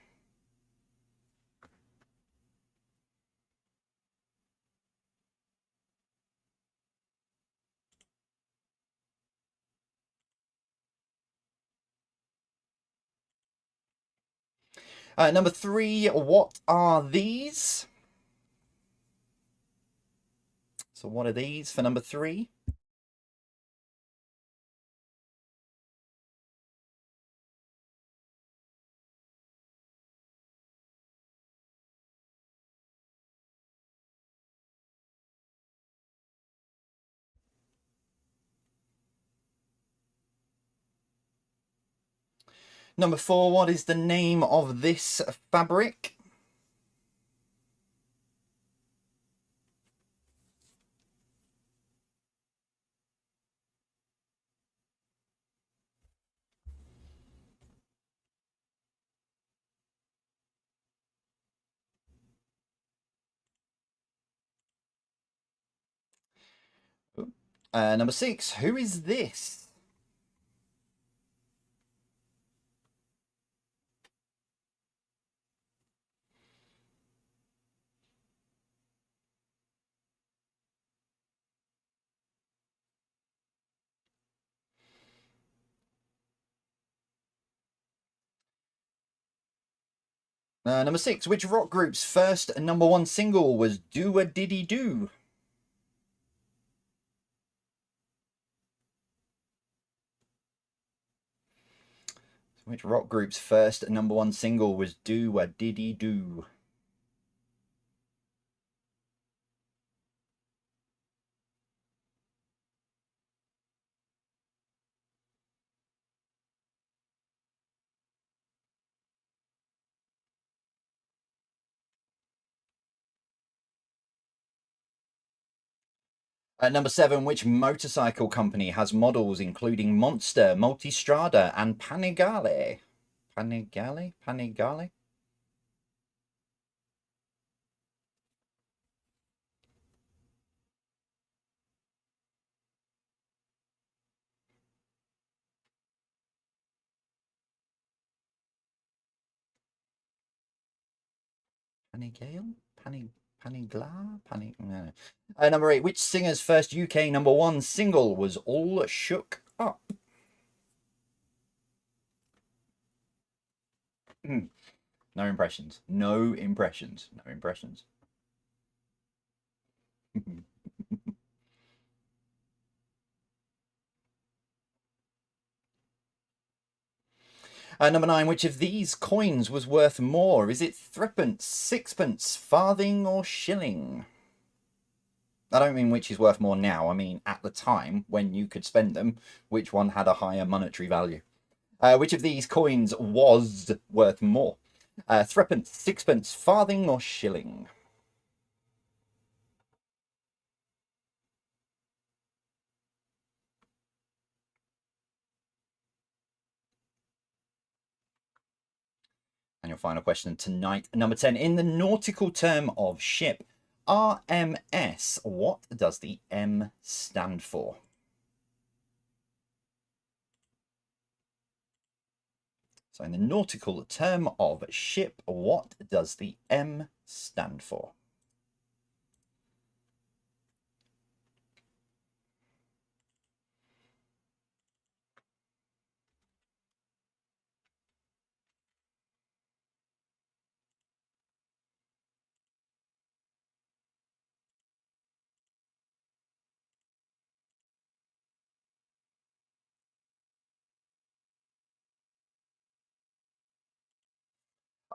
Number 3, what are these? So what are these for number 3? Number 4, what is the name of this fabric? Number 6, who is this? Number 6, which rock group's first number 1 single was Do a Diddy Do? Which rock group's first number 1 single was Do a Diddy Do? Number 7, which motorcycle company has models including Monster, Multistrada, and Panigale? Panigale? Panigale? Panigale? Panigla? No. Number 8. Which singer's first UK number 1 single was All Shook Up? No impressions. No impressions. No impressions. Number 9. Which of these coins was worth more? Is it threepence, sixpence, farthing, or shilling? I don't mean which is worth more now. I mean at the time when you could spend them, which one had a higher monetary value? Which of these coins was worth more? Threepence, sixpence, farthing, or shilling? And your final question tonight, number 10. In the nautical term of ship, RMS, what does the M stand for? So in the nautical term of ship, what does the M stand for?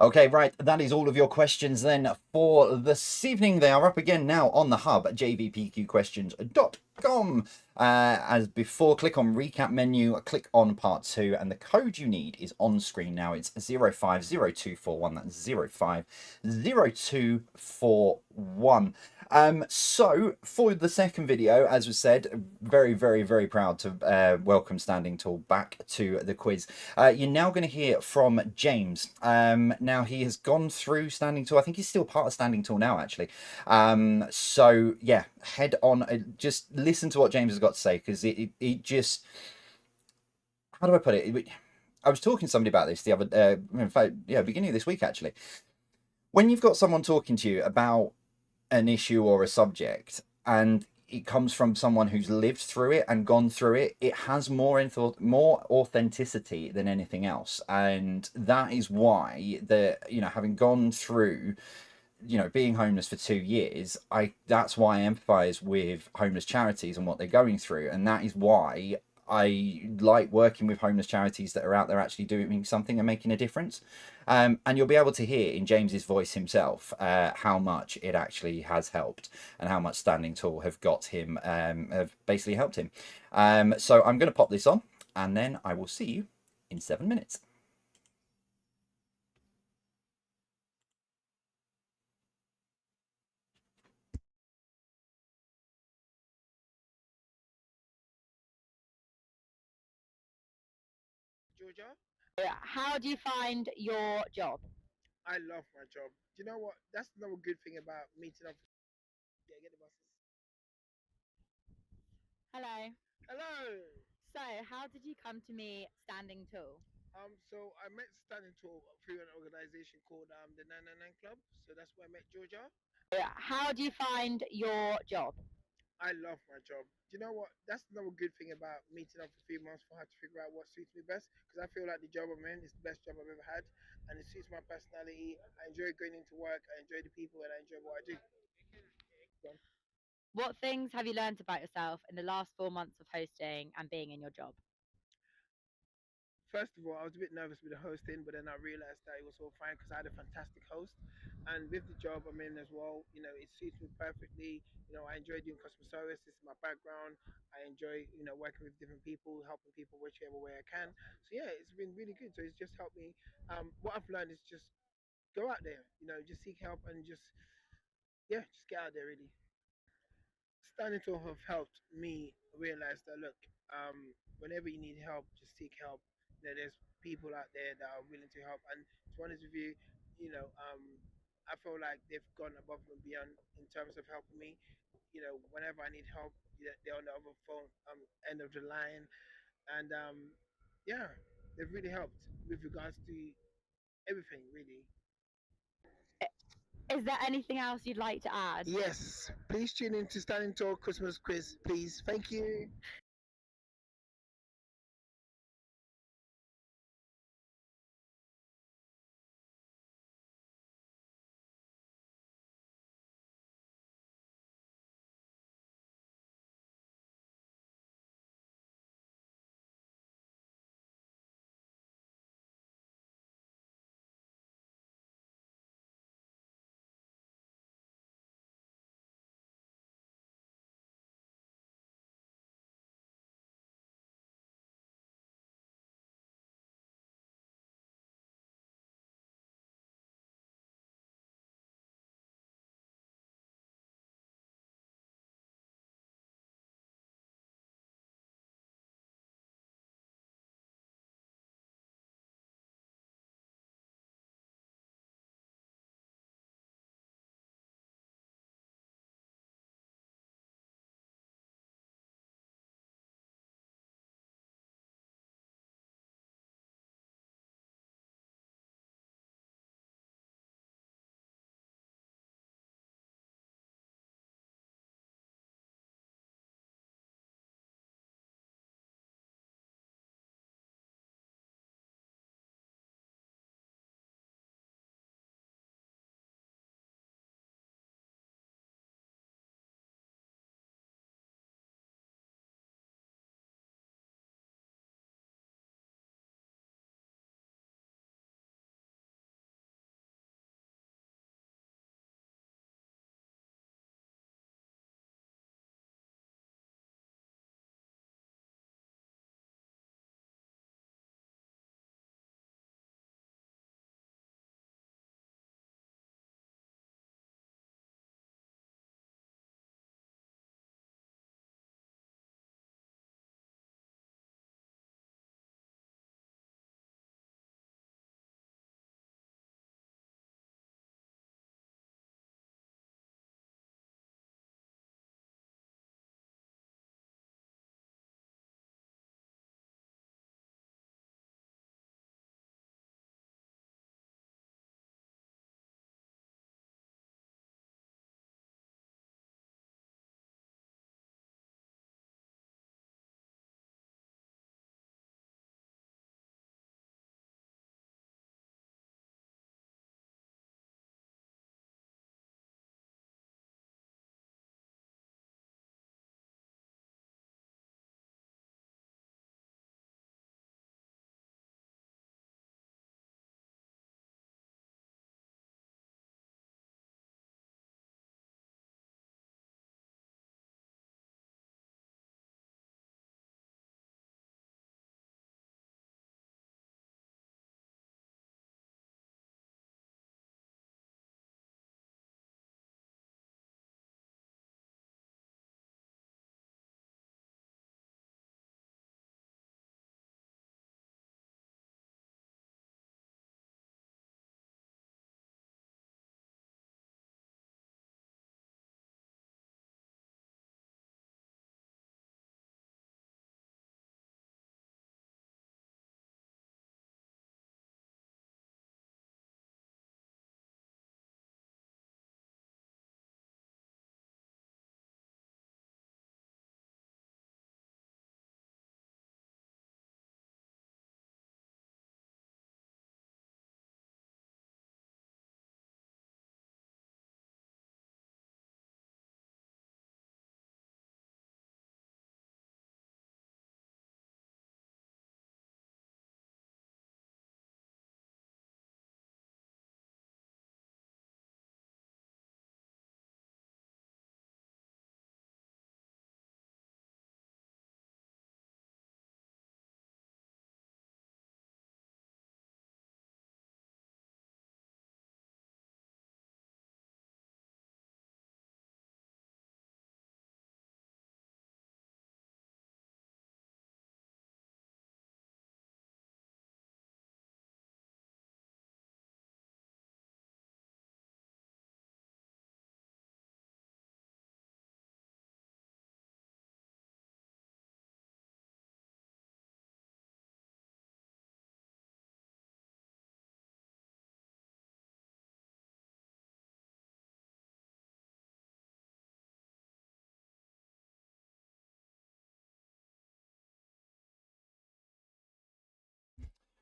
Okay, right, that is all of your questions then for this evening. They are up again now on the hub at jvpqquestions.com. As before, click on recap menu, click on part 2, and the code you need is on screen now. It's 050241. That's 050241. So for the second video, as was said, very, very, very proud to welcome Standing Tall back to the quiz. You're now going to hear from James. Now he has gone through Standing Tall. I think he's still part of Standing Tall now, actually. So yeah, head on. Just listen to what James has got to say, because it just, how do I put it? I was talking to somebody about this the other, in fact, yeah, beginning of this week actually. When you've got someone talking to you about an issue or a subject, and it comes from someone who's lived through it and gone through it, it has more authenticity than anything else. And that is why having gone through, being homeless for 2 years, that's why I empathize with homeless charities and what they're going through. And that is why I like working with homeless charities that are out there actually doing something and making a difference. And you'll be able to hear in James's voice himself how much it actually has helped, and how much Standing Tall have got him, have basically helped him. So I'm going to pop this on, and then I will see you in 7 minutes. Georgia. How do you find your job? I love my job. Do you know what? That's another good thing about meeting up. Yeah, get the buses. Hello. Hello. So, how did you come to me Standing Tall? So I met Standing Tall through an organization called the 999 Club. So that's where I met Georgia. How do you find your job? I love my job. Do you know what? That's another good thing about meeting up for 3 months for her to figure out what suits me best. Because I feel like the job I'm in is the best job I've ever had, and it suits my personality. I enjoy going into work. I enjoy the people, and I enjoy what I do. What things have you learned about yourself in the last 4 months of hosting and being in your job? First of all, I was a bit nervous with the hosting, but then I realized that it was all fine because I had a fantastic host. And with the job I'm in as well, it suits me perfectly. I enjoy doing customer service. This is my background. I enjoy, working with different people, helping people whichever way I can. So yeah, it's been really good. So it's just helped me. What I've learned is just go out there, just seek help and just get out there really. Standing to have helped me realize that look, whenever you need help, just seek help. There's people out there that are willing to help. And to be honest with you, I feel like they've gone above and beyond in terms of helping me. Whenever I need help, they're on the other phone, end of the line, and yeah, they've really helped with regards to everything, really. Is there anything else you'd like to add? Yes, please tune in to Standing Tall Christmas quiz, please. Thank you.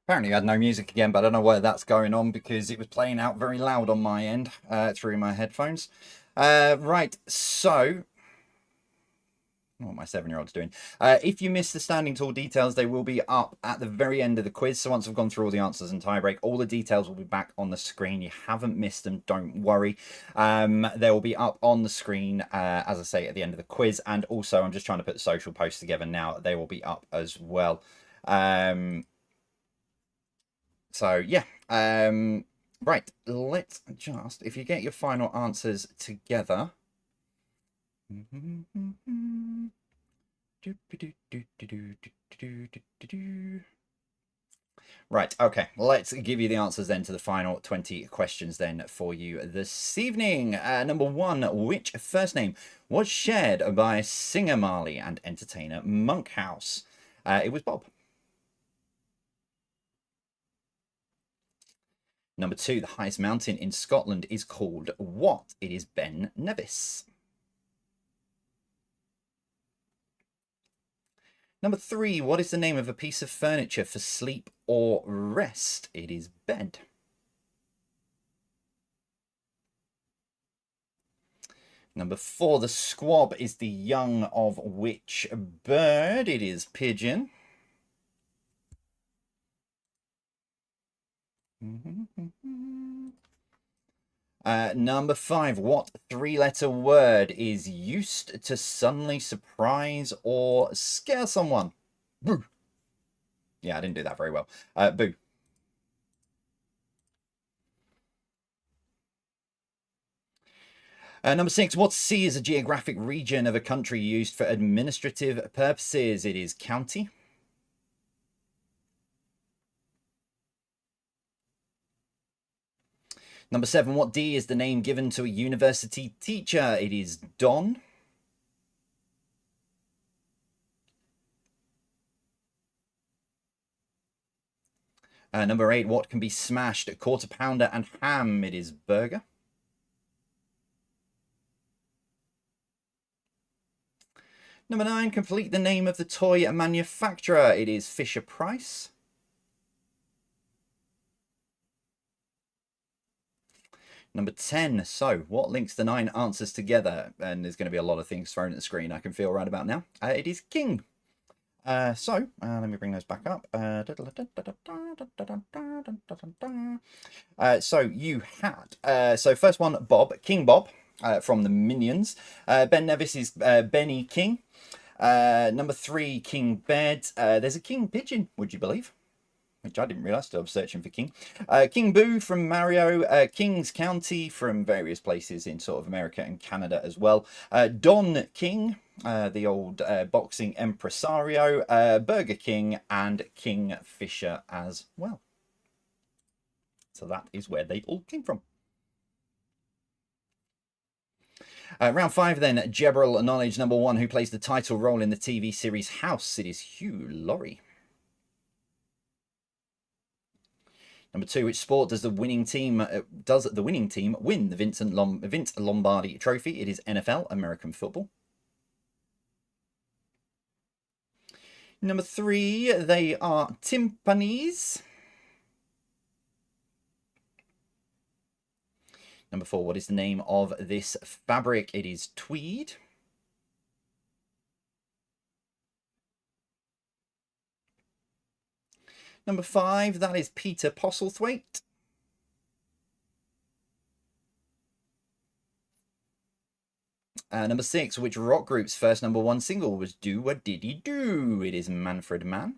Apparently I had no music again, but I don't know why that's going on because it was playing out very loud on my end through my headphones. Right, so... what my 7-year-old's doing. If you missed the standing tall details, they will be up at the very end of the quiz. So once I've gone through all the answers and tiebreak, all the details will be back on the screen. You haven't missed them, don't worry. They will be up on the screen, as I say, at the end of the quiz. And also, I'm just trying to put the social posts together now. They will be up as well. So, yeah. Right, let's just... if you get your final answers together... Right, okay, let's give you the answers then to the final 20 questions then for you this evening. Number 1, which first name was shared by singer Marley and entertainer Monkhouse? It was Bob. Number 2, the highest mountain in Scotland is called what? It is Ben Nevis. Number 3, what is the name of a piece of furniture for sleep or rest? It is bed. Number 4, the squab is the young of which bird? It is pigeon. Number 5, what 3-letter word is used to suddenly surprise or scare someone? Boo. Yeah, I didn't do that very well. Boo. Number 6, what sea is a geographic region of a country used for administrative purposes? It is county. Number 7, what D is the name given to a university teacher? It is Don. Number 8, what can be smashed? A quarter pounder and ham? It is burger. Number 9, complete the name of the toy manufacturer. It is Fisher Price. Number 10, so what links the 9 answers together? And there's going to be a lot of things thrown at the screen, I can feel right about now. It is king. Let me bring those back up. So you had, so first one, Bob, King Bob from the Minions. Ben Nevis is Benny King. Number 3, King Bed. There's a King Pigeon, would you believe? Which I didn't realise, still I was searching for King. King Boo from Mario, King's County from various places in sort of America and Canada as well. Don King, the old boxing impresario, Burger King, and King Fisher as well. So that is where they all came from. Round 5 then, general knowledge. Number 1, who plays the title role in the TV series House? It is Hugh Laurie. Number 2, which sport does the winning team win the Vince Lombardi Trophy? It is NFL, American football. Number 3, they are timpanis. Number 4, what is the name of this fabric? It is tweed. Number 5, that is Peter Postlethwaite. Number 6, which rock group's first number 1 single was Do What Diddy Do? It is Manfred Mann.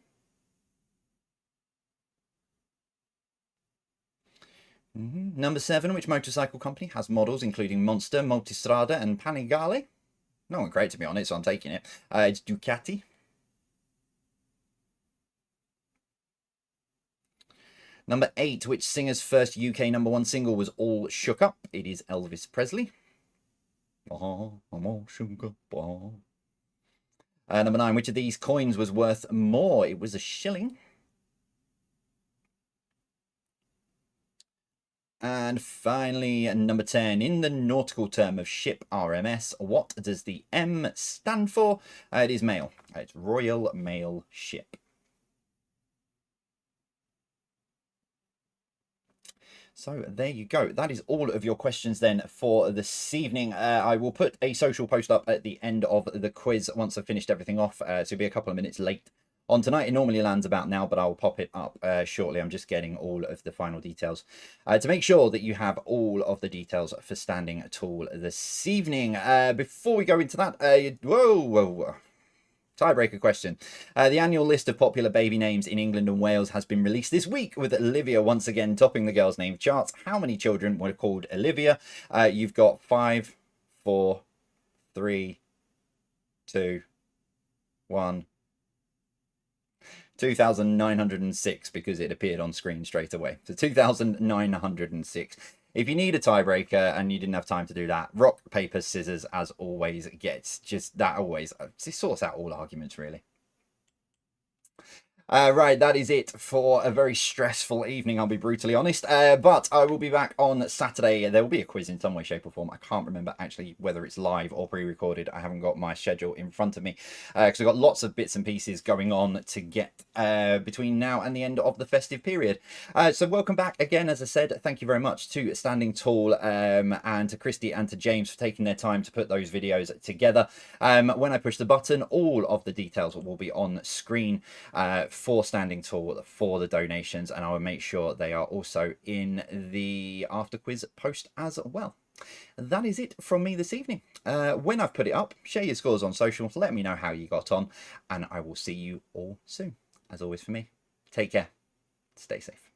Number 7, which motorcycle company has models including Monster, Multistrada and Panigale? No one great to be honest, so I'm taking it. It's Ducati. Number 8, which singer's first UK number 1 single was All Shook Up? It is Elvis Presley. I'm all shook up. Number 9, which of these coins was worth more? It was a shilling. And finally, number 10, in the nautical term of ship RMS, what does the M stand for? It is mail. It's Royal Mail Ship. So there you go. That is all of your questions then for this evening. I will put a social post up at the end of the quiz once I've finished everything off. So it'll be a couple of minutes late on tonight. It normally lands about now, but I'll pop it up shortly. I'm just getting all of the final details to make sure that you have all of the details for Standing Tall this evening. Before we go into that, whoa. Tiebreaker question. The annual list of popular baby names in England and Wales has been released this week, with Olivia once again topping the girls' name charts. How many children were called Olivia? You've got 5, 4, 3, 2, 1. 2,906, because it appeared on screen straight away. So 2,906. If you need a tiebreaker and you didn't have time to do that, rock, paper, scissors, as always, gets just that always. It sorts out all arguments, really. Right, that is it for a very stressful evening, I'll be brutally honest. But I will be back on Saturday. There will be a quiz in some way, shape or form. I can't remember actually whether it's live or pre-recorded. I haven't got my schedule in front of me because I've got lots of bits and pieces going on to get between now and the end of the festive period. So welcome back again, as I said. Thank you very much to Standing Tall and to Christy and to James for taking their time to put those videos together. When I push the button, all of the details will be on screen for Standing Tall for the donations, and I will make sure they are also in the after quiz post as well. That is it from me this evening. When I've put it up, share your scores on social, let me know how you got on, and I will see you all soon. As always, for me, take care, stay safe.